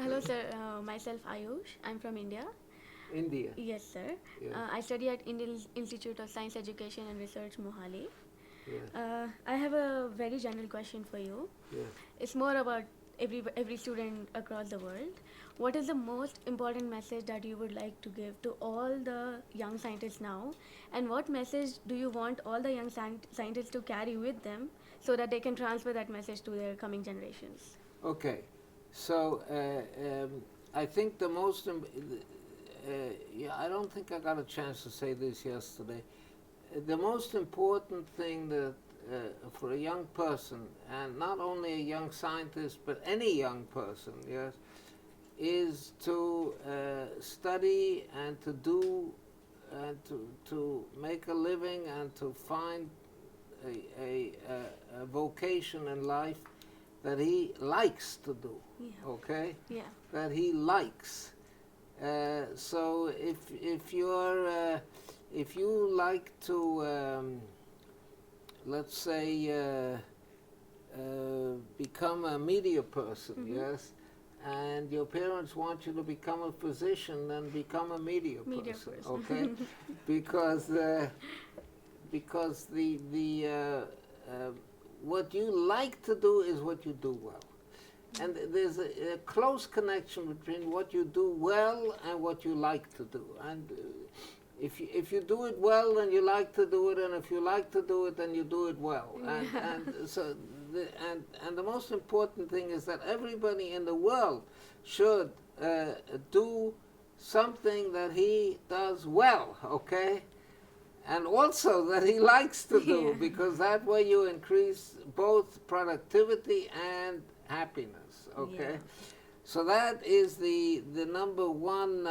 Hello, sir. Myself Ayush. I'm from India. India. Yes, sir. Yes. I study at Indian Institute of Science Education and Research, Mohali. Yes. I have a very general question for you. Yes. It's more about every student across the world. What is the most important message that you would like to give to all the young scientists now, and what message do you want all the young scientists to carry with them so that they can transfer that message to their coming generations? Okay. So I think the most. Yeah, I don't think I got a chance to say this yesterday. The most important thing that for a young person, and not only a young scientist, but any young person, yes, is to study and to do and to make a living and to find a vocation in life that he likes to do, Yeah. okay? Yeah. That he likes. So if you like to, let's say, become a media person, yes, and your parents want you to become a physician, then become a media person, okay? because because what you like to do is what you do well. And there's a close connection between what you do well and what you like to do. And if you do it well, then you like to do it, and if you like to do it, then you do it well. And so the most important thing is that everybody in the world should do something that he does well, okay? And also that he likes to do, because that way you increase both productivity and happiness, okay? Yeah. So that is the number one,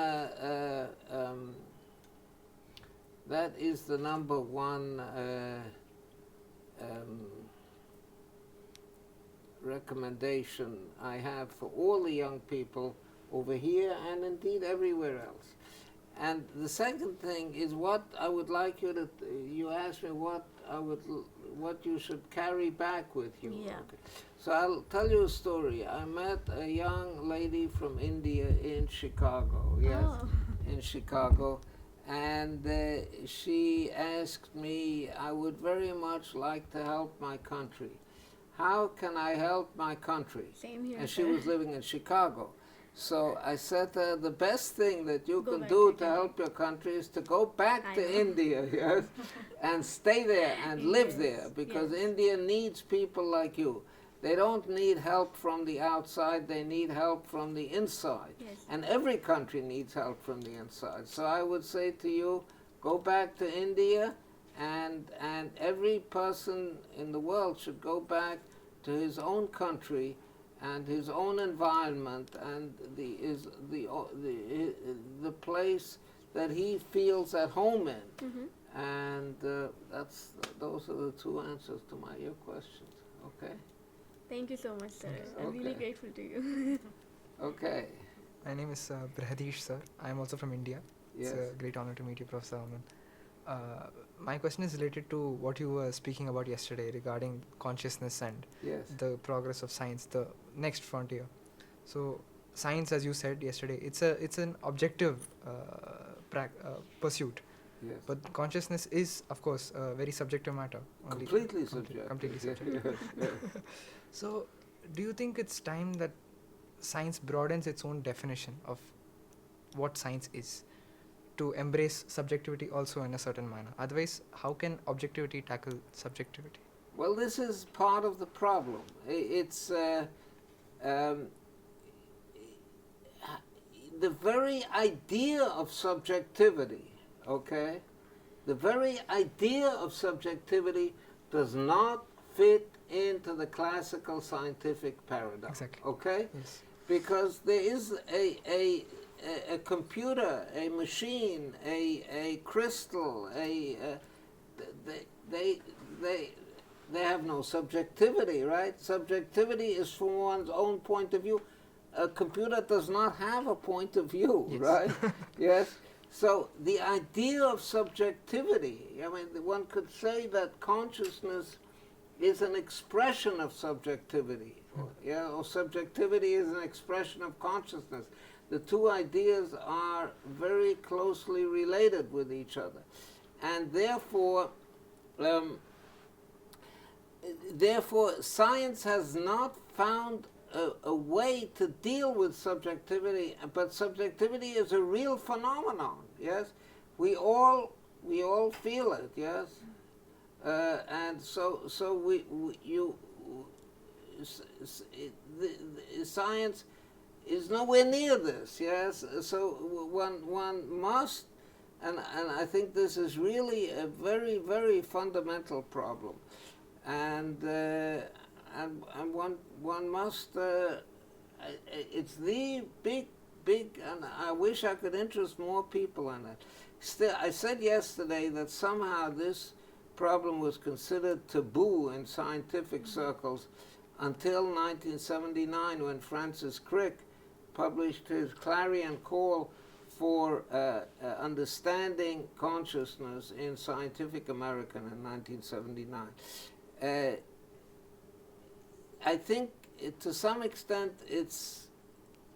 that is the number one recommendation I have for all the young people over here and indeed everywhere else. And the second thing is what I would like you to, you asked me what you should carry back with you. Yeah. Okay. So I'll tell you a story. I met a young lady from India in Chicago, yes, Oh. in Chicago, and she asked me, I would very much like to help my country. How can I help my country? Same here, And she sir. was living in Chicago. So I said to her, the best thing that you Go can back do to to India. help your country is to go back I to know. India, yes, and stay there and live Yes, there, because yes. India needs people like you. They don't need help from the outside, they need help from the inside. Yes. And every country needs help from the inside. So I would say to you, go back to India, and every person in the world should go back to his own country and his own environment and the place that he feels at home in. And those are the two answers to your questions. Okay. Thank you so much, sir. I'm Okay. really grateful to you. Okay. My name is Brahadish, sir. I am also from India. Yes. It's a great honor to meet you, Prof. Aumann. My question is related to what you were speaking about yesterday regarding consciousness and Yes. the progress of science, the next frontier. So, science, as you said yesterday, it's an objective pursuit. Yes. But consciousness is, of course, a very subjective matter. Completely subjective. Completely Yes, subjective. yes. So, do you think it's time that science broadens its own definition of what science is, to embrace subjectivity also in a certain manner? Otherwise, how can objectivity tackle subjectivity? Well, this is part of the problem. It's the very idea of subjectivity, okay? The very idea of subjectivity does not fit into the classical scientific paradigm. Exactly. Okay? Yes. Because there is a computer, a machine, a crystal, they have no subjectivity, right? Subjectivity is from one's own point of view. A computer does not have a point of view, Yes. right? Yes. So the idea of subjectivity, I mean, one could say that consciousness is an expression of subjectivity, or subjectivity is an expression of consciousness. The two ideas are very closely related with each other, and therefore science has not found a way to deal with subjectivity, but subjectivity is a real phenomenon, yes? We all feel it, yes? And science is nowhere near this, yes? So one must, and I think this is really a very, very fundamental problem. And one must, it's the big, and I wish I could interest more people in it. Still, I said yesterday that somehow this problem was considered taboo in scientific circles until 1979, when Francis Crick published his clarion call for understanding consciousness in Scientific American in 1979. I think to some extent it's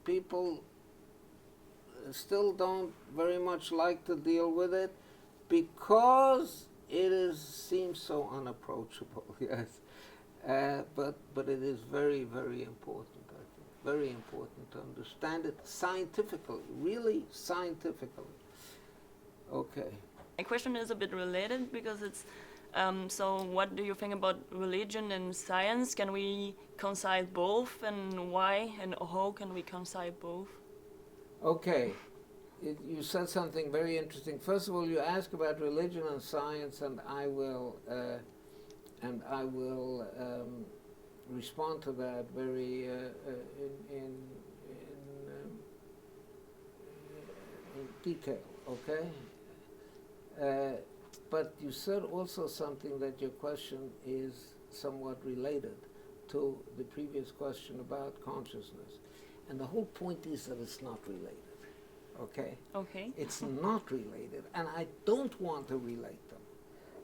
people still don't very much like to deal with it because it seems so unapproachable, yes. But it is very, very important, I think. Very important to understand it scientifically, really scientifically. Okay. My question is a bit related because it's so what do you think about religion and science? Can we reconcile both, and why and how can we reconcile both? Okay. You said something very interesting. First of all, you ask about religion and science, and I will respond to that very in detail. Okay. But you said also something that your question is somewhat related to the previous question about consciousness. And the whole point is that it's not related, okay? Okay. It's not related, and I don't want to relate them.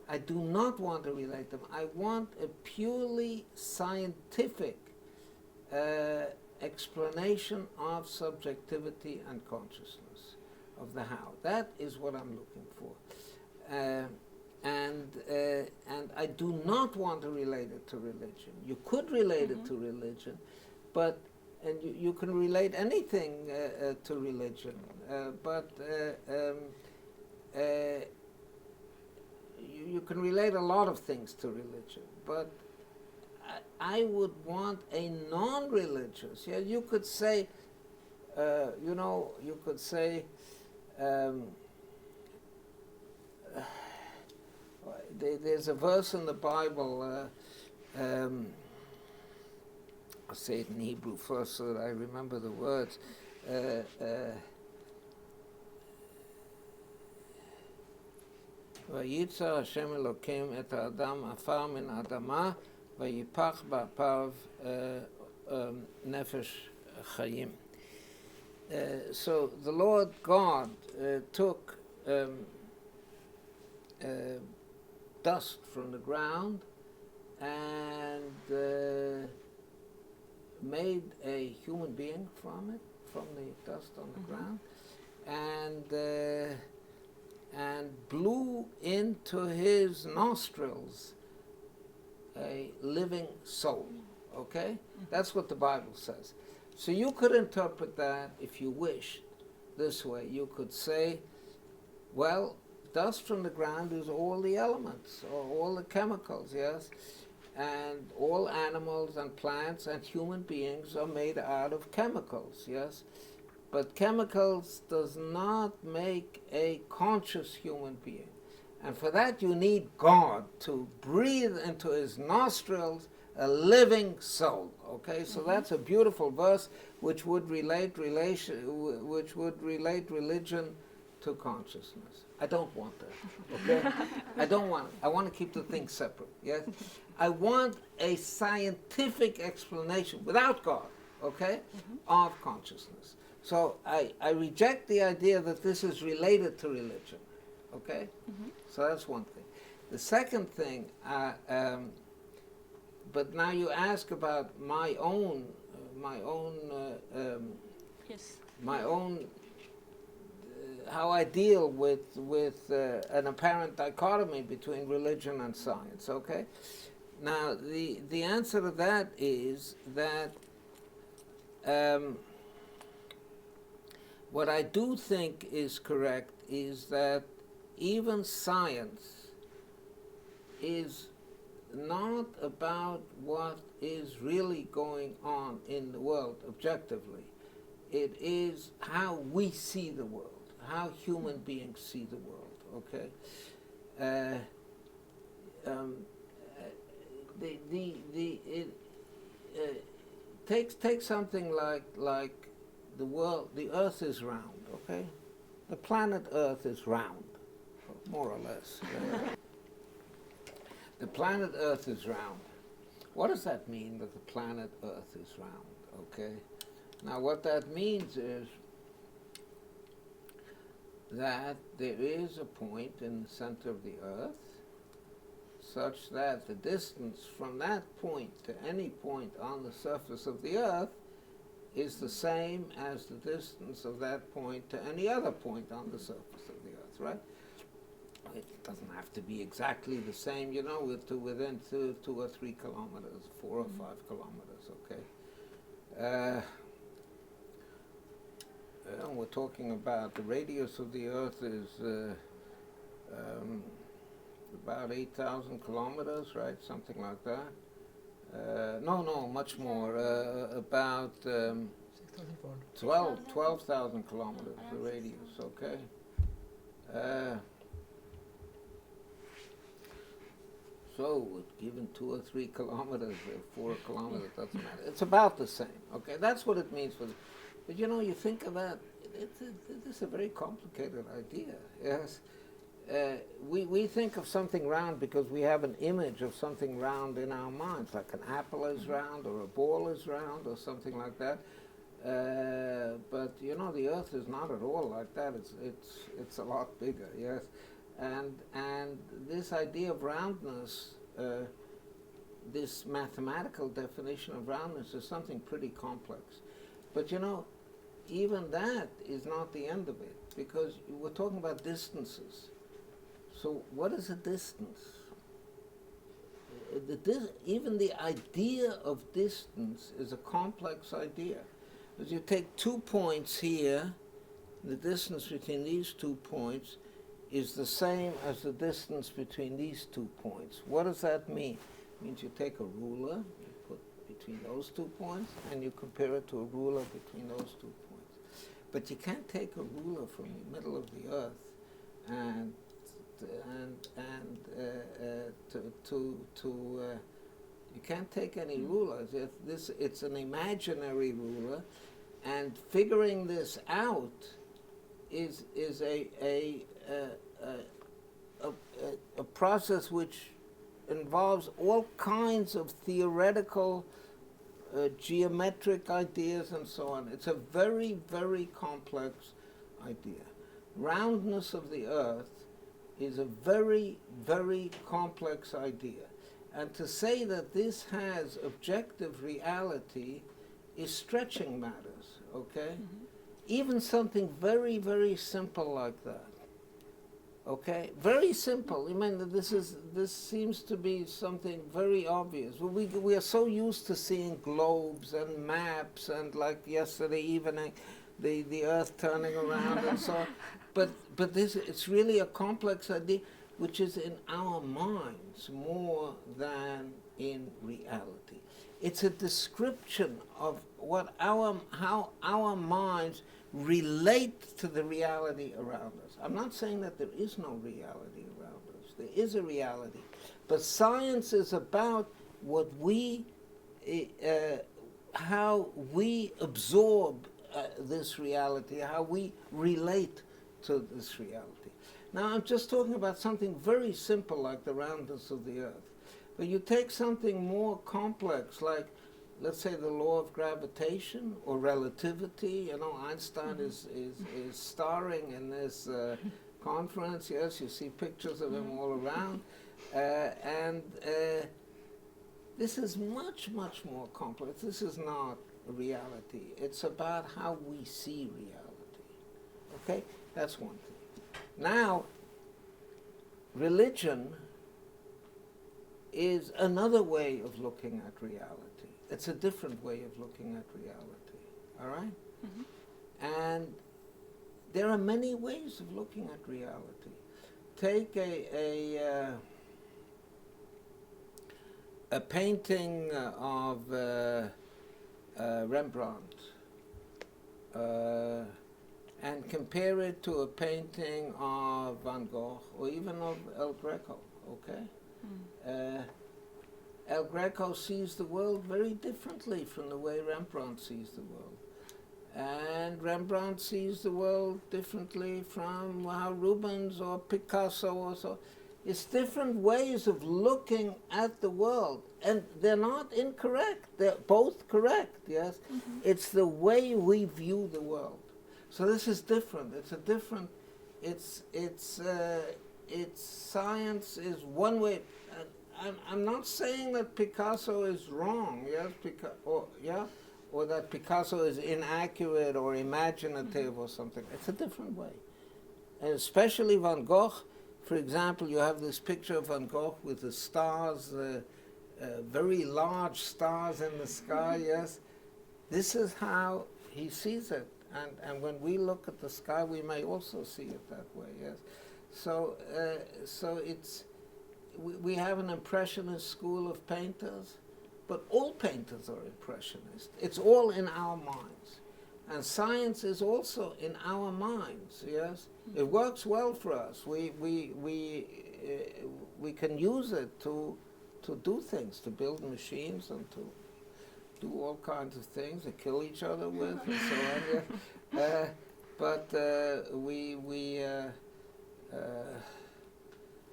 I do not want to relate them. I want a purely scientific explanation of subjectivity and consciousness, of the how. That is what I'm looking for. And I do not want to relate it to religion. You could relate it to religion, but you can relate anything to religion, but you can relate a lot of things to religion. But I would want a non-religious. Yeah, you could say, you could say. There's a verse in the Bible, I'll say it in Hebrew first so that I remember the words. Vayitzer Hashem Elokim et ha'adam afar min ha'adama vayipach ba'apav nefesh chayim. So the Lord God took dust from the ground and made a human being from it, from the dust on the ground, and blew into his nostrils a living soul. Okay? That's what the Bible says. So you could interpret that, if you wish, this way. You could say, well, dust from the ground is all the elements, or all the chemicals, yes? And all animals and plants and human beings are made out of chemicals, yes? But chemicals does not make a conscious human being. And for that you need God to breathe into his nostrils a living soul. Okay, so that's a beautiful verse which would relate religion to consciousness. I don't want that. Okay, I don't want it. I want to keep the things separate. Yes, I want a scientific explanation without God. Okay, of consciousness. So I reject the idea that this is related to religion. Okay, so that's one thing. The second thing but now you ask about my own, Yes. my own, how I deal with an apparent dichotomy between religion and science. Okay. Now the answer to that is that what I do think is correct is that even science is not about what is really going on in the world objectively. It is how we see the world, how human beings see the world, okay? Take something like the world, the Earth is round, okay? The planet Earth is round, more or less. The planet Earth is round. What does that mean, that the planet Earth is round, okay? Now what that means is that there is a point in the center of the Earth such that the distance from that point to any point on the surface of the Earth is the same as the distance of that point to any other point on the surface of the Earth, right? It doesn't have to be exactly the same, you know, within 2 or 3 kilometers, 4 or 5 kilometers, okay? We're talking about the radius of the Earth is about 8,000 kilometers, right? Something like that. No, much more. About 12,000 kilometers, the radius, okay? So, given 2 or 3 kilometers, or 4 kilometers, doesn't matter. It's about the same, okay? That's what it means for. But you know, you think of that, it's a very complicated idea, yes? We think of something round because we have an image of something round in our minds, like an apple is round, or a ball is round, or something like that. But you know, the Earth is not at all like that. It's a lot bigger, yes? And this idea of roundness, this mathematical definition of roundness is something pretty complex. But you know, even that is not the end of it, because we're talking about distances. So what is a distance? Even the idea of distance is a complex idea. As you take 2 points here, the distance between these 2 points is the same as the distance between these 2 points. What does that mean? It means you take a ruler, you put between those 2 points, and you compare it to a ruler between those 2 points. But you can't take a ruler from the middle of the Earth and you can't take any rulers. It's an imaginary ruler, and figuring this out is a process which involves all kinds of theoretical, geometric ideas and so on. It's a very, very complex idea. Roundness of the Earth is a very, very complex idea. And to say that this has objective reality is stretching matters, okay? Even something very, very simple like that, okay? Very simple. I mean, this seems to be something very obvious. We are so used to seeing globes and maps, and like yesterday evening, the Earth turning around and so on. But it's really a complex idea which is in our minds more than in reality. It's a description of how our minds relate to the reality around us. I'm not saying that there is no reality around us. There is a reality. But science is about what how we absorb this reality, how we relate to this reality. Now, I'm just talking about something very simple like the roundness of the Earth. But you take something more complex, like, let's say, the law of gravitation or relativity. You know, Einstein is starring in this conference. Yes, you see pictures of him all around. This is much, much more complex. This is not reality. It's about how we see reality. Okay? That's one thing. Now, religion is another way of looking at reality. It's a different way of looking at reality. All right? And there are many ways of looking at reality. Take a painting of Rembrandt and compare it to a painting of Van Gogh or even of El Greco, okay? El Greco sees the world very differently from the way Rembrandt sees the world. And Rembrandt sees the world differently from how Rubens or Picasso or so. It's different ways of looking at the world, and they're not incorrect. They're both correct, yes? It's the way we view the world. So this is different. It's a different, it's science is one way. I'm not saying that Picasso is wrong, yes? Or that Picasso is inaccurate or imaginative or something. It's a different way. And especially Van Gogh, for example, you have this picture of Van Gogh with the stars, very large stars in the sky, yes? This is how he sees it. And when we look at the sky, we may also see it that way, yes? So it's, we have an impressionist school of painters, but all painters are impressionist. It's all in our minds. And science is also in our minds, yes? It works well for us. We can use it to do things, to build machines and to do all kinds of things, to kill each other with and so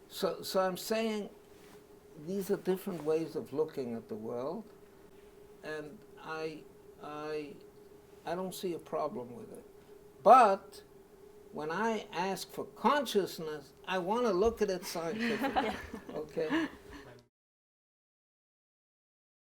on. So I'm saying these are different ways of looking at the world, and I don't see a problem with it. But when I ask for consciousness, I want to look at it scientifically. Okay?